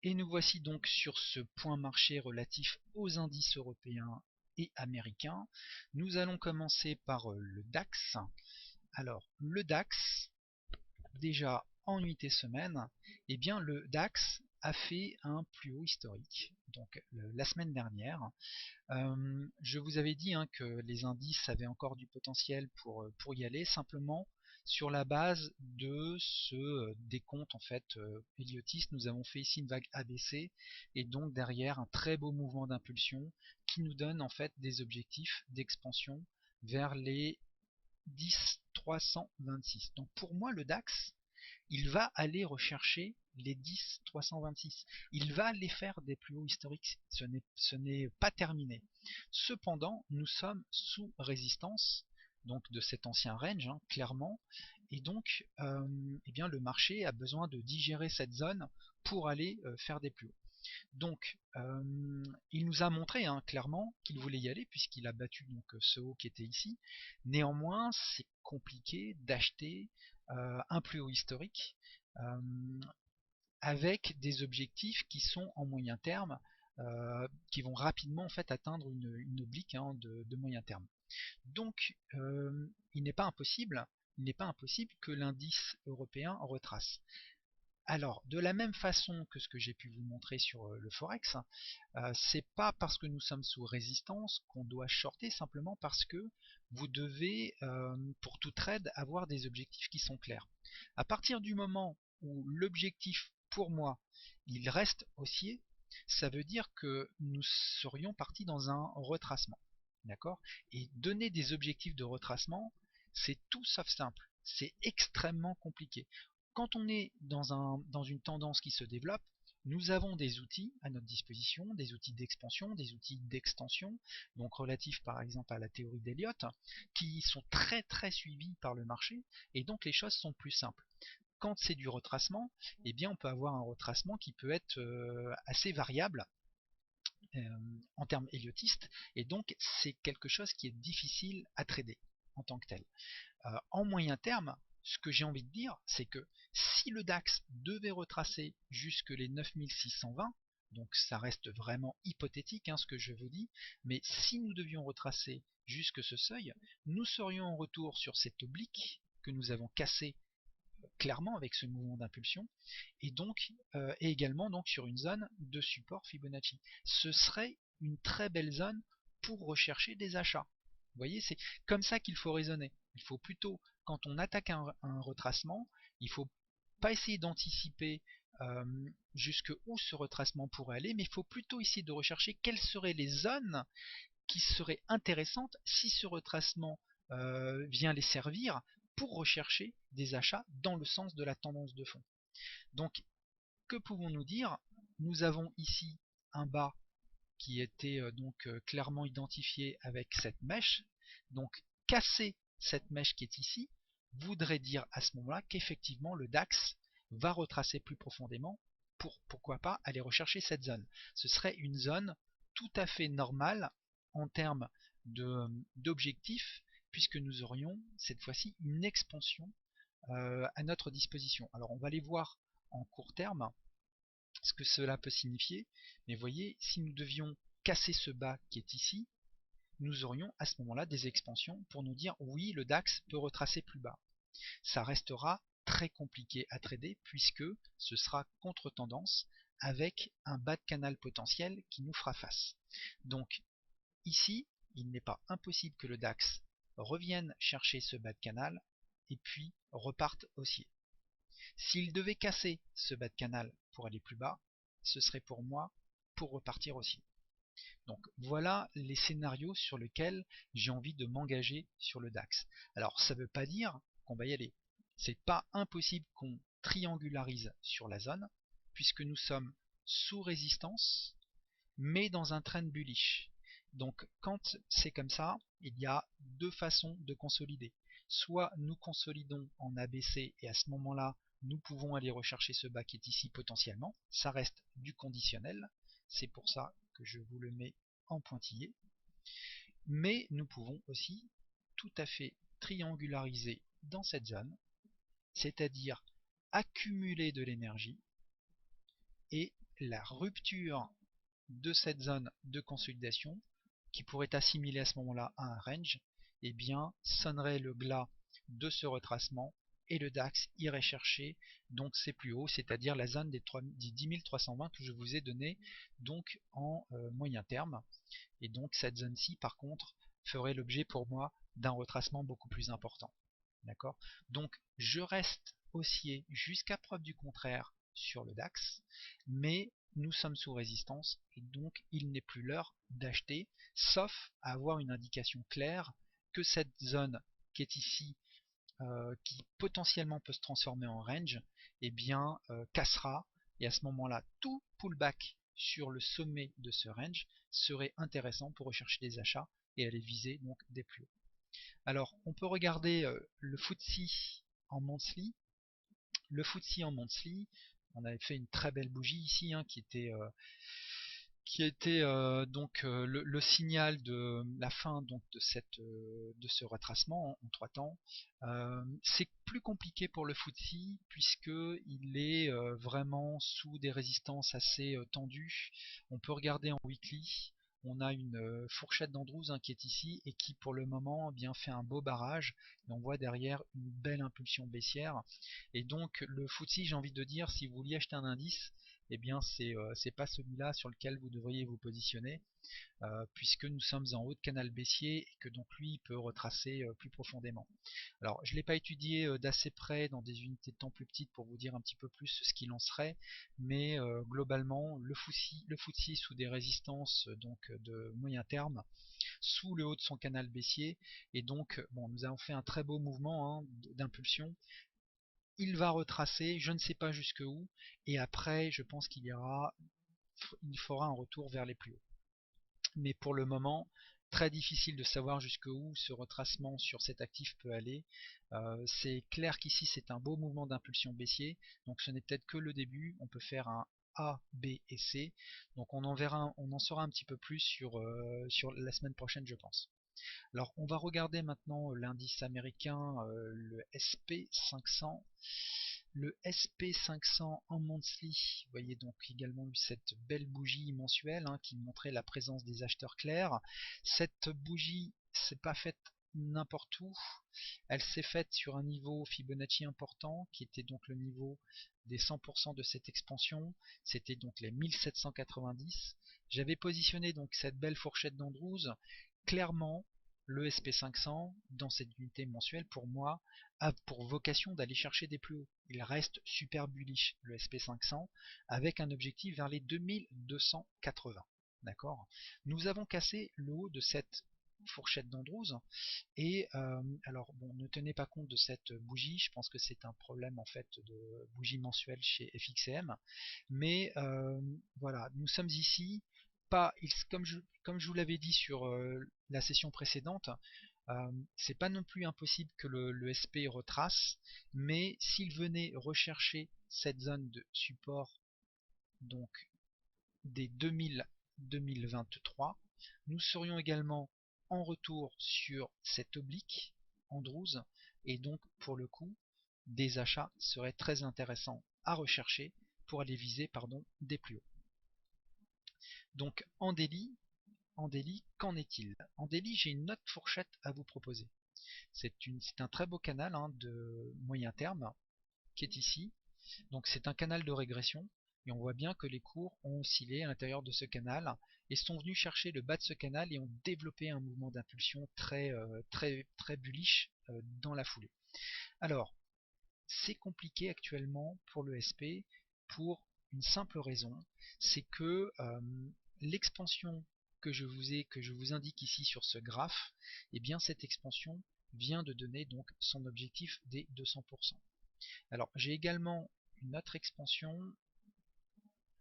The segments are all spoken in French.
Et nous voici donc sur ce point marché relatif aux indices européens et américains. Nous allons commencer par le DAX. Alors, le DAX, déjà en unité semaine, eh bien le DAX a fait un plus haut historique, donc la semaine dernière. Je vous avais dit que les indices avaient encore du potentiel pour y aller, simplement sur la base de ce décompte en fait Elliotiste. Nous avons fait ici une vague ABC et donc derrière un très beau mouvement d'impulsion qui nous donne en fait des objectifs d'expansion vers les 10 326. Donc pour moi le DAX il va aller rechercher les 10 326. Il va aller faire des plus hauts historiques. Ce n'est pas terminé. Cependant, nous sommes sous résistance donc de cet ancien range, clairement, et donc eh bien, le marché a besoin de digérer cette zone pour aller faire des plus hauts. Donc il nous a montré clairement qu'il voulait y aller puisqu'il a battu donc ce haut qui était ici. Néanmoins, c'est compliqué d'acheter un plus haut historique avec des objectifs qui sont en moyen terme, qui vont rapidement en fait atteindre une oblique de moyen terme. Donc il n'est pas impossible que l'indice européen retrace. Alors, de la même façon que ce que j'ai pu vous montrer sur le Forex, c'est pas parce que nous sommes sous résistance qu'on doit shorter, simplement parce que vous devez, pour tout trade, avoir des objectifs qui sont clairs. À partir du moment où l'objectif, pour moi, il reste haussier, ça veut dire que nous serions partis dans un retracement. D'accord? Et donner des objectifs de retracement, c'est tout sauf simple. C'est extrêmement compliqué. Quand on est dans une tendance qui se développe, nous avons des outils à notre disposition, des outils d'expansion, des outils d'extension, donc relatifs par exemple à la théorie d'Elliott, qui sont très très suivis par le marché, et donc les choses sont plus simples. Quand c'est du retracement, eh bien on peut avoir un retracement qui peut être assez variable en termes héliotistes, et donc c'est quelque chose qui est difficile à trader en tant que tel. En moyen terme, ce que j'ai envie de dire, c'est que si le DAX devait retracer jusque les 9620, donc ça reste vraiment hypothétique ce que je vous dis, mais si nous devions retracer jusque ce seuil, nous serions en retour sur cette oblique que nous avons cassée clairement avec ce mouvement d'impulsion, et donc et également donc sur une zone de support Fibonacci. Ce serait une très belle zone pour rechercher des achats. Vous voyez, c'est comme ça qu'il faut raisonner. Il faut plutôt, quand on attaque un retracement, il ne faut pas essayer d'anticiper jusque où ce retracement pourrait aller, mais il faut plutôt essayer de rechercher quelles seraient les zones qui seraient intéressantes si ce retracement vient les servir pour rechercher des achats dans le sens de la tendance de fond. Donc, que pouvons-nous dire? Nous avons ici un bas qui était clairement identifié avec cette mèche. Donc, casser cette mèche qui est ici voudrait dire à ce moment-là qu'effectivement le DAX va retracer plus profondément pour, pourquoi pas, aller rechercher cette zone. Ce serait une zone tout à fait normale en termes d'objectifs, puisque nous aurions cette fois-ci une expansion à notre disposition. Alors on va aller voir en court terme ce que cela peut signifier, mais voyez, si nous devions casser ce bas qui est ici, nous aurions à ce moment-là des expansions pour nous dire oui, le DAX peut retracer plus bas. Ça restera très compliqué à trader puisque ce sera contre-tendance avec un bas de canal potentiel qui nous fera face. Donc ici, il n'est pas impossible que le DAX revienne chercher ce bas de canal et puis reparte haussier. S'il devait casser ce bas de canal pour aller plus bas, ce serait pour moi pour repartir haussier. Donc voilà les scénarios sur lesquels j'ai envie de m'engager sur le DAX. Alors ça ne veut pas dire qu'on va y aller. C'est pas impossible qu'on triangularise sur la zone, puisque nous sommes sous résistance, mais dans un trend bullish. Donc quand c'est comme ça, il y a deux façons de consolider. Soit nous consolidons en ABC et à ce moment-là, nous pouvons aller rechercher ce bas qui est ici potentiellement. Ça reste du conditionnel. C'est pour ça que je vous le mets en pointillé. Mais nous pouvons aussi tout à fait triangulariser dans cette zone, c'est-à-dire accumuler de l'énergie et la rupture de cette zone de consolidation, qui pourrait être assimilée à ce moment-là à un range, eh bien sonnerait le glas de ce retracement et le DAX irait chercher donc ses plus hauts, c'est-à-dire la zone des 10 320 que je vous ai donné donc en moyen terme. Et donc cette zone-ci par contre ferait l'objet pour moi d'un retracement beaucoup plus important. D'accord? Donc je reste haussier jusqu'à preuve du contraire sur le DAX, mais nous sommes sous résistance et donc il n'est plus l'heure d'acheter, sauf à avoir une indication claire que cette zone qui est ici, qui potentiellement peut se transformer en range, eh bien cassera, et à ce moment-là tout pullback sur le sommet de ce range serait intéressant pour rechercher des achats et aller viser donc des plus hauts. Alors on peut regarder le FTSE en monthly. Le FTSE en monthly, on avait fait une très belle bougie ici, hein, qui était donc le signal de la fin donc de ce retracement en 3 temps. C'est plus compliqué pour le FTSE puisque il est vraiment sous des résistances assez tendues. On peut regarder en weekly. On a une fourchette d'Andrews, hein, qui est ici et qui pour le moment eh bien fait un beau barrage, et on voit derrière une belle impulsion baissière. Et donc le FTSE, j'ai envie de dire, si vous vouliez acheter un indice, eh bien c'est pas celui-là sur lequel vous devriez vous positionner, puisque nous sommes en haut de canal baissier et que donc lui il peut retracer plus profondément. Alors je ne l'ai pas étudié d'assez près dans des unités de temps plus petites pour vous dire un petit peu plus ce qu'il en serait, mais globalement le FTSE est sous des résistances donc de moyen terme, sous le haut de son canal baissier, et donc bon, nous avons fait un très beau mouvement, hein, d'impulsion. Il va retracer, je ne sais pas jusque où, et après je pense qu'il fera un retour vers les plus hauts. Mais pour le moment, très difficile de savoir jusqu'où ce retracement sur cet actif peut aller. C'est clair qu'ici c'est un beau mouvement d'impulsion baissier, donc ce n'est peut-être que le début. On peut faire un A, B et C, donc on en saura un petit peu plus sur la semaine prochaine, je pense. Alors on va regarder maintenant l'indice américain, le SP500. Le SP500 en monthly, vous voyez donc également eu cette belle bougie mensuelle, hein, qui montrait la présence des acheteurs clairs. Cette bougie s'est pas faite n'importe où, elle s'est faite sur un niveau Fibonacci important qui était donc le niveau des 100% de cette expansion, c'était donc les 1790. J'avais positionné donc cette belle fourchette d'Andrews. Clairement le SP500 dans cette unité mensuelle pour moi a pour vocation d'aller chercher des plus hauts. Il reste super bullish le SP500 avec un objectif vers les 2280. D'accord. Nous avons cassé le haut de cette fourchette d'Andrews et alors bon, ne tenez pas compte de cette bougie, je pense que c'est un problème en fait de bougie mensuelle chez FXM, mais voilà, nous sommes ici pas, comme je vous l'avais dit sur la session précédente, c'est pas non plus impossible que le SP retrace, mais s'il venait rechercher cette zone de support donc des 2023, nous serions également en retour sur cette oblique Andrews, et donc pour le coup des achats seraient très intéressants à rechercher pour aller viser des plus hauts. Donc en daily, qu'en est-il? En daily, j'ai une autre fourchette à vous proposer. C'est un très beau canal, hein, de moyen terme qui est ici. Donc c'est un canal de régression et on voit bien que les cours ont oscillé à l'intérieur de ce canal et sont venus chercher le bas de ce canal et ont développé un mouvement d'impulsion très bullish dans la foulée. Alors c'est compliqué actuellement pour le SP pour une simple raison, c'est que l'expansion que je vous indique ici sur ce graphe, et bien cette expansion vient de donner donc son objectif des 200%. Alors j'ai également une autre expansion.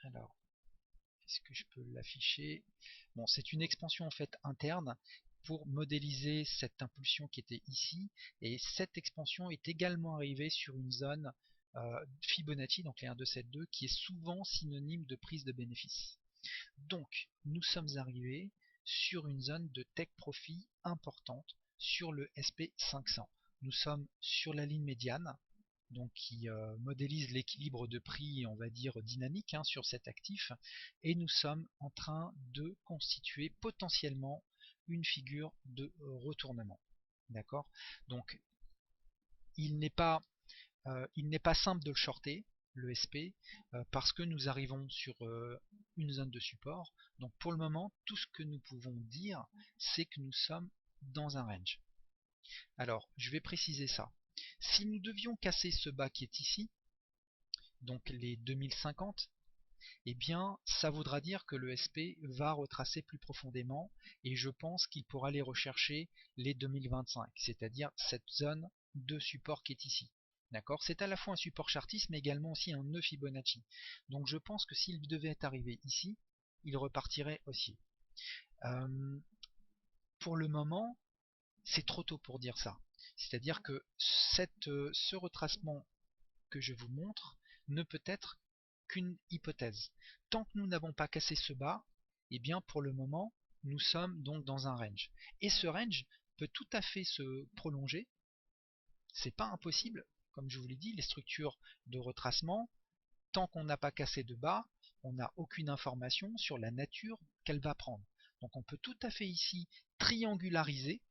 Alors est-ce que je peux l'afficher? Bon, c'est une expansion en fait interne pour modéliser cette impulsion qui était ici, et cette expansion est également arrivée sur une zone Fibonacci, donc les 1272, qui est souvent synonyme de prise de bénéfice. Donc nous sommes arrivés sur une zone de take profit importante sur le SP500. Nous sommes sur la ligne médiane, donc qui modélise l'équilibre de prix, on va dire dynamique, hein, sur cet actif, et nous sommes en train de constituer potentiellement une figure de retournement. D'accord? Donc il n'est pas simple de le shorter, le SP, parce que nous arrivons sur une zone de support. Donc pour le moment, tout ce que nous pouvons dire, c'est que nous sommes dans un range. Alors, je vais préciser ça. Si nous devions casser ce bas qui est ici, donc les 2050, eh bien, ça voudra dire que le SP va retracer plus profondément, et je pense qu'il pourra aller rechercher les 2025, c'est-à-dire cette zone de support qui est ici. D'accord? C'est à la fois un support chartiste, mais également aussi un nœud Fibonacci. Donc je pense que s'il devait arriver ici, il repartirait aussi. Euh, pour le moment, c'est trop tôt pour dire ça. C'est-à-dire que ce retracement que je vous montre ne peut être qu'une hypothèse. Tant que nous n'avons pas cassé ce bas, eh bien pour le moment, nous sommes donc dans un range. Et ce range peut tout à fait se prolonger. C'est pas impossible. Comme je vous l'ai dit, les structures de retracement, tant qu'on n'a pas cassé de bas, on n'a aucune information sur la nature qu'elle va prendre. Donc on peut tout à fait ici triangulariser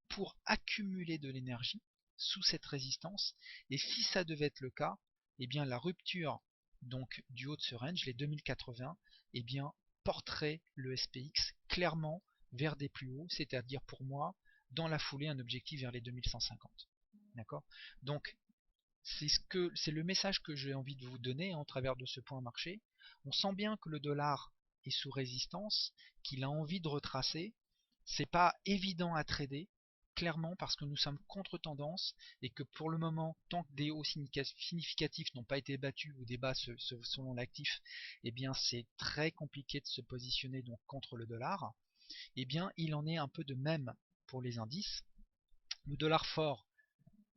pour accumuler de l'énergie sous cette résistance, et si ça devait être le cas, eh bien la rupture donc du haut de ce range, les 2080, eh bien porterait le SPX clairement vers des plus hauts, c'est-à-dire pour moi dans la foulée un objectif vers les 2150. D'accord? Donc c'est le message que j'ai envie de vous donner en travers de ce point marché. On sent bien que le dollar est sous résistance, qu'il a envie de retracer. C'est pas évident à trader, clairement, parce que nous sommes contre-tendance et que pour le moment, tant que des hauts significatifs n'ont pas été battus ou des bas selon l'actif, eh bien c'est très compliqué de se positionner donc contre le dollar. Eh bien il en est un peu de même pour les indices. Le dollar fort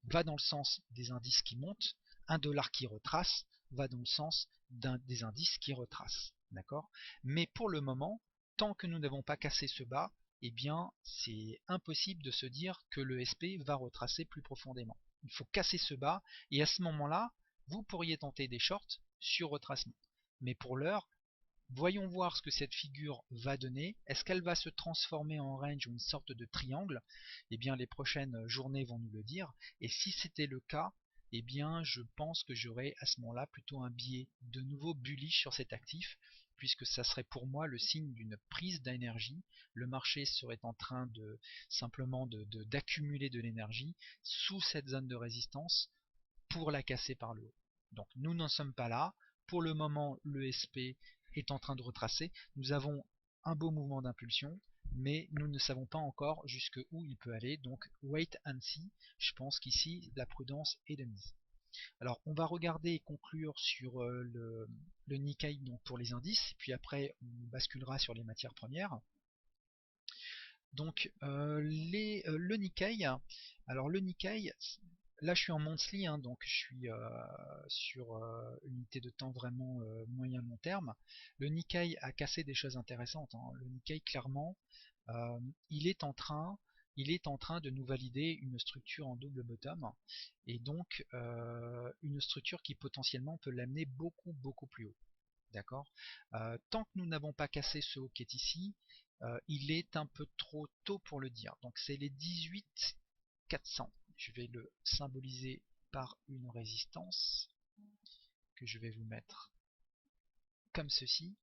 va dans le sens des indices qui montent, un dollar qui retrace va dans le sens des indices qui retracent. D'accord? Mais pour le moment, tant que nous n'avons pas cassé ce bas, eh bien c'est impossible de se dire que le SP va retracer plus profondément. Il faut casser ce bas, et à ce moment-là, vous pourriez tenter des shorts sur retracement. Mais pour l'heure, voyons voir ce que cette figure va donner. Est-ce qu'elle va se transformer en range ou une sorte de triangle? Eh bien, les prochaines journées vont nous le dire. Et si c'était le cas, eh bien, je pense que j'aurais à ce moment-là plutôt un biais de nouveau bullish sur cet actif, puisque ça serait pour moi le signe d'une prise d'énergie. Le marché serait en train de simplement d'accumuler de l'énergie sous cette zone de résistance pour la casser par le haut. Donc nous n'en sommes pas là. Pour le moment, le SP est en train de retracer. Nous avons un beau mouvement d'impulsion, mais nous ne savons pas encore jusqu'où il peut aller. Donc wait and see. Je pense qu'ici, la prudence est de mise. Alors on va regarder et conclure sur le Nikkei donc pour les indices, et puis après on basculera sur les matières premières. Donc le Nikkei, alors le Nikkei, là je suis en monthly, hein, donc je suis sur une unité de temps vraiment moyen long terme. Le Nikkei a cassé des choses intéressantes, hein. Le Nikkei clairement, euh, il est en train de nous valider une structure en double bottom, et donc une structure qui potentiellement peut l'amener beaucoup plus haut. D'accord? Tant que nous n'avons pas cassé ce haut qui est ici, il est un peu trop tôt pour le dire. Donc c'est les 18 400. Je vais le symboliser par une résistance que je vais vous mettre comme ceci.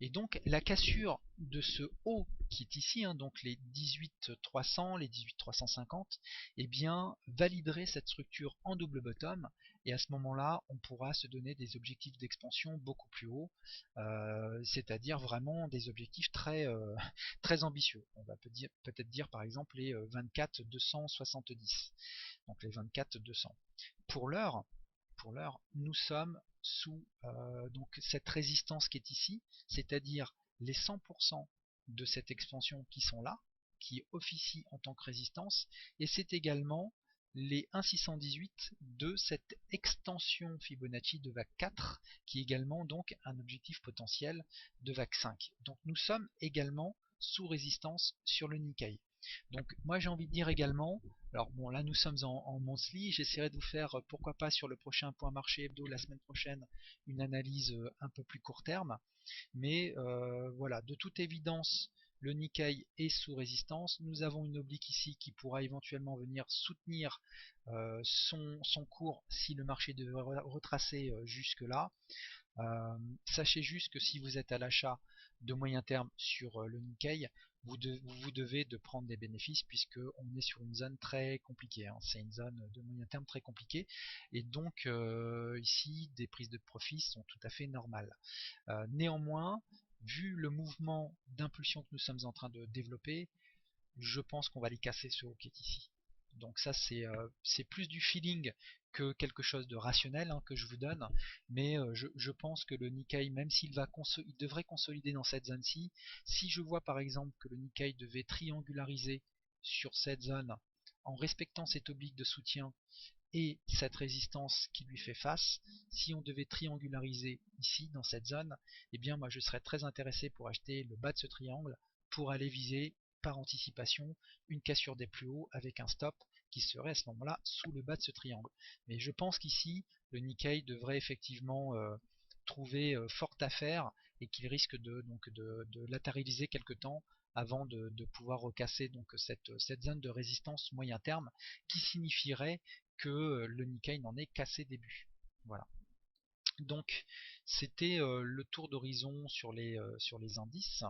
Et donc la cassure de ce haut qui est ici, hein, donc les 18 300, les 18 350, eh bien validerait cette structure en double bottom, et à ce moment-là on pourra se donner des objectifs d'expansion beaucoup plus hauts, c'est-à-dire vraiment des objectifs très, très ambitieux. On va peut-être dire par exemple les 24 270, donc les 24 200. Pour l'heure, nous sommes sous donc cette résistance qui est ici, c'est-à-dire les 100% de cette expansion qui sont là, qui officient en tant que résistance, et c'est également les 1,618 de cette extension Fibonacci de vague 4, qui est également donc un objectif potentiel de vague 5. Donc nous sommes également sous résistance sur le Nikkei. Donc moi j'ai envie de dire également, alors bon là nous sommes en monthly, j'essaierai de vous faire pourquoi pas sur le prochain point marché hebdo la semaine prochaine une analyse un peu plus court terme, mais voilà, de toute évidence le Nikkei est sous résistance, nous avons une oblique ici qui pourra éventuellement venir soutenir son cours si le marché devait retracer jusque là. Sachez juste que si vous êtes à l'achat de moyen terme sur le Nikkei, vous devez de prendre des bénéfices puisque on est sur une zone très compliquée, hein. C'est une zone de moyen terme très compliquée et donc ici des prises de profit sont tout à fait normales. Néanmoins, vu le mouvement d'impulsion que nous sommes en train de développer, je pense qu'on va les casser ce hockey ici. Donc ça c'est plus du feeling que quelque chose de rationnel, hein, que je vous donne, mais je pense que le Nikkei, même il devrait consolider dans cette zone-ci, si je vois par exemple que le Nikkei devait triangulariser sur cette zone en respectant cette oblique de soutien et cette résistance qui lui fait face, si on devait triangulariser ici dans cette zone, eh bien moi je serais très intéressé pour acheter le bas de ce triangle pour aller viser par anticipation une cassure des plus hauts avec un stop qui serait à ce moment-là sous le bas de ce triangle. Mais je pense qu'ici le Nikkei devrait effectivement trouver forte affaire et qu'il risque de latéraliser quelque temps avant de pouvoir recasser donc cette zone de résistance moyen terme qui signifierait que le Nikkei n'en est qu'à ses débuts. Voilà. Donc c'était le tour d'horizon sur les indices.